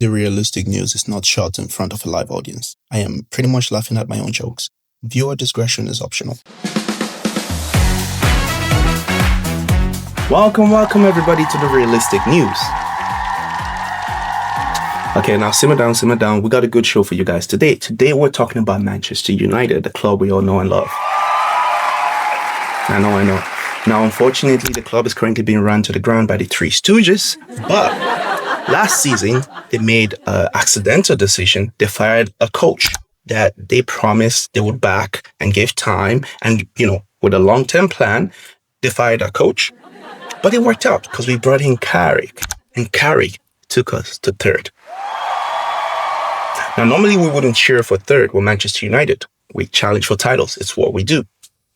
The realistic news is not shot in front of a live audience. I am pretty much laughing at my own jokes. Viewer discretion is optional. Welcome everybody to the realistic news. Okay, now simmer down. We got a good show for you guys today. Today we're talking about Manchester United, the club we all know and love. I know. Now, unfortunately, the club is currently being run to the ground by the Three Stooges, but last season, they made an accidental decision. They fired a coach that they promised they would back and give time. And, with a long-term plan, they fired a coach. But it worked out because we brought in Carrick. And Carrick took us to third. Now, normally we wouldn't cheer for third with Manchester United. We challenge for titles. It's what we do.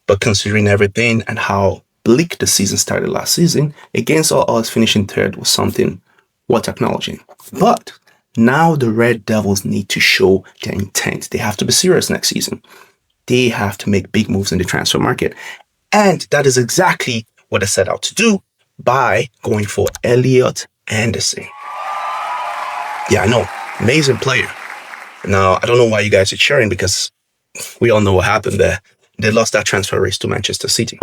But considering everything and how bleak the season started last season, against all odds finishing third was something worth acknowledging. But now the Red Devils need to show their intent. They have to be serious next season. They have to make big moves in the transfer market. And that is exactly what they set out to do by going for Elliot Anderson. Yeah, I know. Amazing player. Now, I don't know why you guys are cheering because we all know what happened there. They lost that transfer race to Manchester City.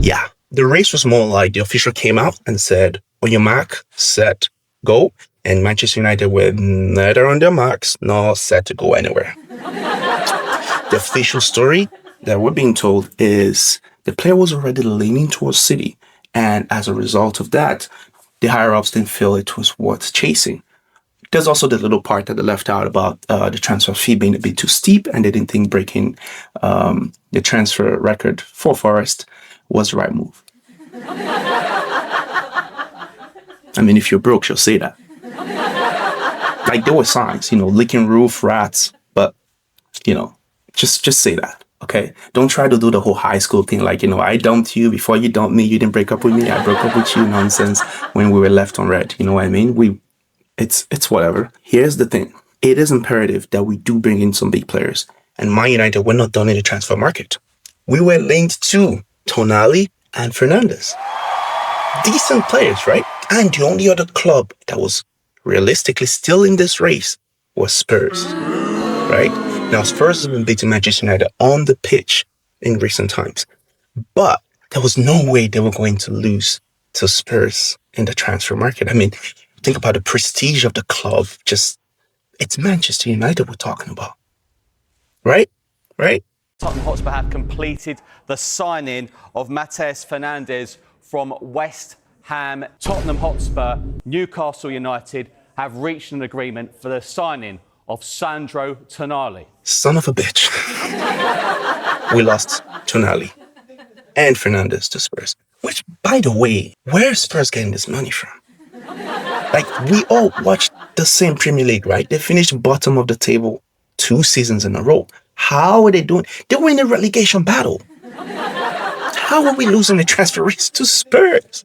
Yeah, the race was more like the official came out and said, on your mark, set, go. And Manchester United were neither on their marks nor set to go anywhere. The official story that we're being told is the player was already leaning towards City. And as a result of that, the higher-ups didn't feel it was worth chasing. There's also the little part that they left out about the transfer fee being a bit too steep, and they didn't think breaking the transfer record for Forest was the right move. I mean, if you're broke, she'll say that. Like, there were signs, licking roof, rats, but, just say that, okay? Don't try to do the whole high school thing, like, I dumped you, before you dumped me, you didn't break up with me, I broke up with you, nonsense, when we were left on red, you know what I mean? It's whatever. Here's the thing. It is imperative that we do bring in some big players. And Man United, we're not done in the transfer market. We were linked to Tonali and Fernandes. Decent players, right? And the only other club that was realistically still in this race was Spurs, right? Now, Spurs have been beating Manchester United on the pitch in recent times. But there was no way they were going to lose to Spurs in the transfer market. I mean, think about the prestige of the club. It's Manchester United we're talking about. Right? Tottenham Hotspur have completed the signing of Matheus Fernandes from West Ham. Tottenham Hotspur, Newcastle United have reached an agreement for the signing of Sandro Tonali. Son of a bitch. We lost Tonali and Fernandes to Spurs. Which, by the way, where is Spurs getting this money from? Like, we all watched the same Premier League, right? They finished bottom of the table 2 seasons in a row. How are they doing? They were in a relegation battle. How are we losing the transfer race to Spurs?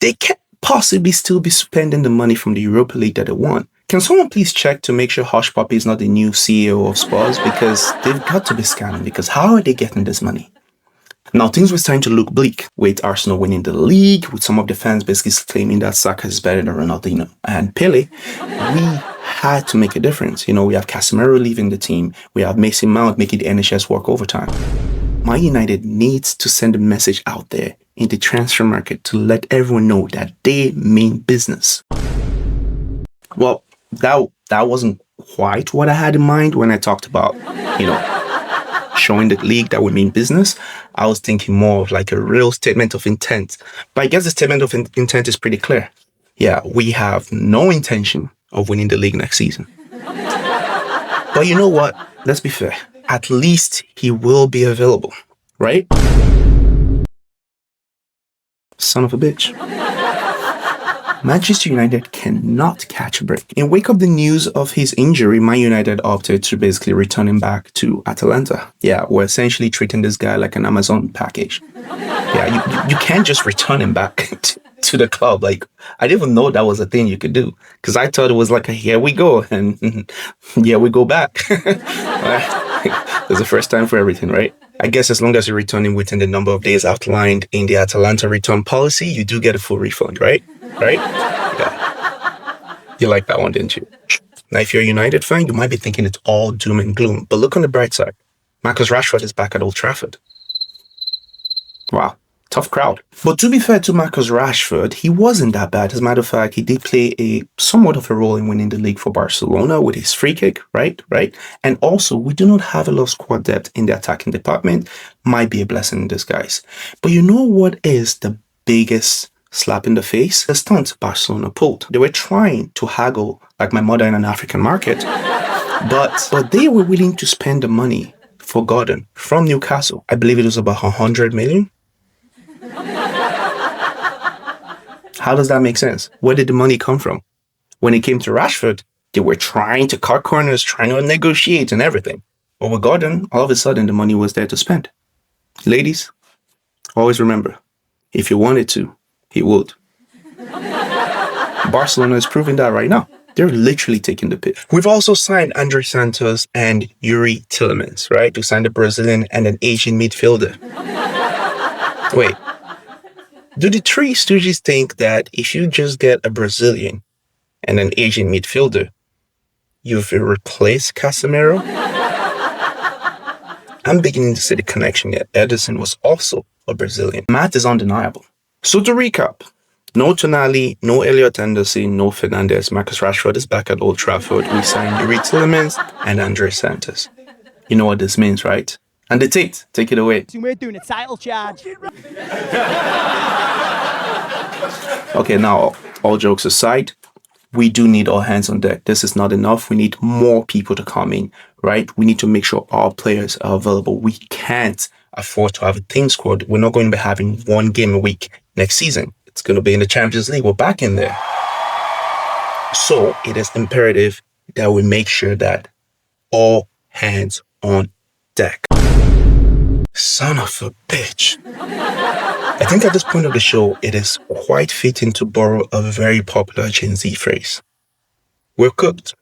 They can't possibly still be spending the money from the Europa League that they won. Can someone please check to make sure Hush Puppy is not the new CEO of Spurs? Because they've got to be scamming. Because how are they getting this money? Now, things were starting to look bleak with Arsenal winning the league, with some of the fans basically claiming that Saka is better than Ronaldinho and Pele. We had to make a difference. We have Casemiro leaving the team. We have Mason Mount making the NHS work overtime. Man United needs to send a message out there in the transfer market to let everyone know that they mean business. Well, that wasn't quite what I had in mind when I talked about, showing the league that would mean business. I was thinking more of like a real statement of intent. But I guess the statement of intent is pretty clear. Yeah, we have no intention of winning the league next season. But you know what? Let's be fair. At least he will be available, right? Son of a bitch. Manchester United cannot catch a break. In wake of the news of his injury, Man United opted to basically return him back to Atalanta. Yeah, we're essentially treating this guy like an Amazon package. Yeah, you can't just return him back to the club. Like, I didn't even know that was a thing you could do. Because I thought it was like here we go, and yeah, we go back. There's a first time for everything, right? I guess as long as you return him within the number of days outlined in the Atalanta return policy, you do get a full refund, right? Yeah. You like that one, didn't you? Now, if you're a United fan, you might be thinking it's all doom and gloom. But look on the bright side. Marcus Rashford is back at Old Trafford. Wow. Tough crowd. But to be fair to Marcus Rashford, he wasn't that bad. As a matter of fact, he did play a somewhat of a role in winning the league for Barcelona with his free kick, right? And also, we do not have a lot of squad depth in the attacking department. Might be a blessing in disguise. But you know what is the biggest slap in the face? The stunt Barcelona pulled. They were trying to haggle like my mother in an African market, but they were willing to spend the money for Gordon from Newcastle. I believe it was about 100 million. How does that make sense? Where did the money come from? When it came to Rashford, they were trying to cut corners, trying to negotiate and everything. But with Gordon, all of a sudden, the money was there to spend. Ladies, always remember, if you wanted to, he would. Barcelona is proving that right now. They're literally taking the piss. We've also signed Andre Santos and Yuri Tillemans, right? To sign a Brazilian and an Asian midfielder. Wait. Do the Three Stooges think that if you just get a Brazilian and an Asian midfielder, you've replaced Casemiro? I'm beginning to see the connection that Ederson was also a Brazilian. Math is undeniable. So to recap, no Tonali, no Elliot Anderson, no Fernandes. Marcus Rashford is back at Old Trafford. We signed Yuri Tillemans and Andre Santos. You know what this means, right? And the Tate, take it away. We're doing a title charge. Okay, now, all jokes aside, we do need all hands on deck. This is not enough. We need more people to come in, right? We need to make sure all players are available. We can't afford to have a team squad. We're not going to be having one game a week next season. It's going to be in the Champions League. We're back in there. So it is imperative that we make sure that all hands on deck. Son of a bitch. I think at this point of the show, it is quite fitting to borrow a very popular Gen Z phrase. We're cooked.